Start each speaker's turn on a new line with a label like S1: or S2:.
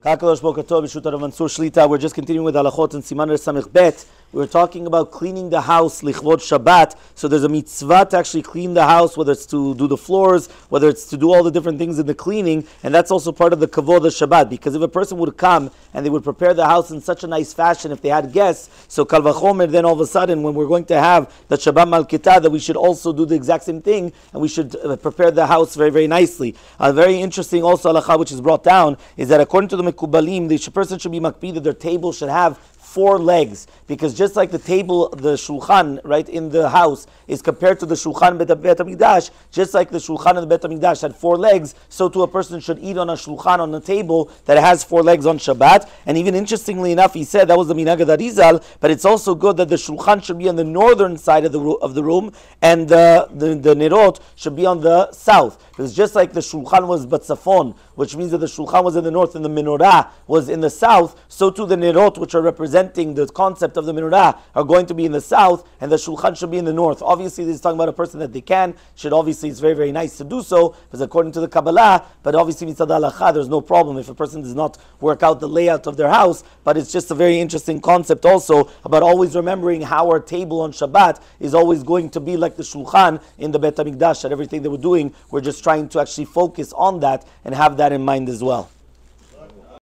S1: We're just continuing with halachot and siman samich bet. We're talking about cleaning the house lichvod Shabbat. So there's a mitzvah to actually clean the house, whether it's to do the floors, whether it's to do all the different things in the cleaning, and that's also part of the kavod of Shabbat. Because if a person would come and they would prepare the house in such a nice fashion, if they had guests, so kal vachomer, then all of a sudden when we're going to have the Shabbat malkita, that we should also do the exact same thing, and we should prepare the house very, very nicely. A very interesting also halacha which is brought down is that according to the Mekubalim, the person should be makpid that their table should have 4 legs, because just like the table, the shulchan, right, in the house is compared to the shulchan Bet HaMikdash, just like the shulchan in the Bet HaMikdash had 4 legs, so too a person should eat on a shulchan, on a table that has 4 legs on Shabbat. And even interestingly enough, he said that was the minhag of Arizal, but it's also good that the shulchan should be on the northern side of the room, and the nerot should be on the south, because just like the shulchan was batzafon, which means that the shulchan was in the north and the menorah was in the south, so too the nerot, which are representing the concept of the menorah, are going to be in the south, and the shulchan should be in the north. Obviously, this is talking about a person that they should obviously, it's very, very nice to do so, because according to the Kabbalah, but obviously mitzad halacha, there's no problem if a person does not work out the layout of their house, but it's just a very interesting concept also about always remembering how our table on Shabbat is always going to be like the shulchan in the Bet HaMikdash, that everything that we're doing, we're just trying to actually focus on that and have that in mind as well.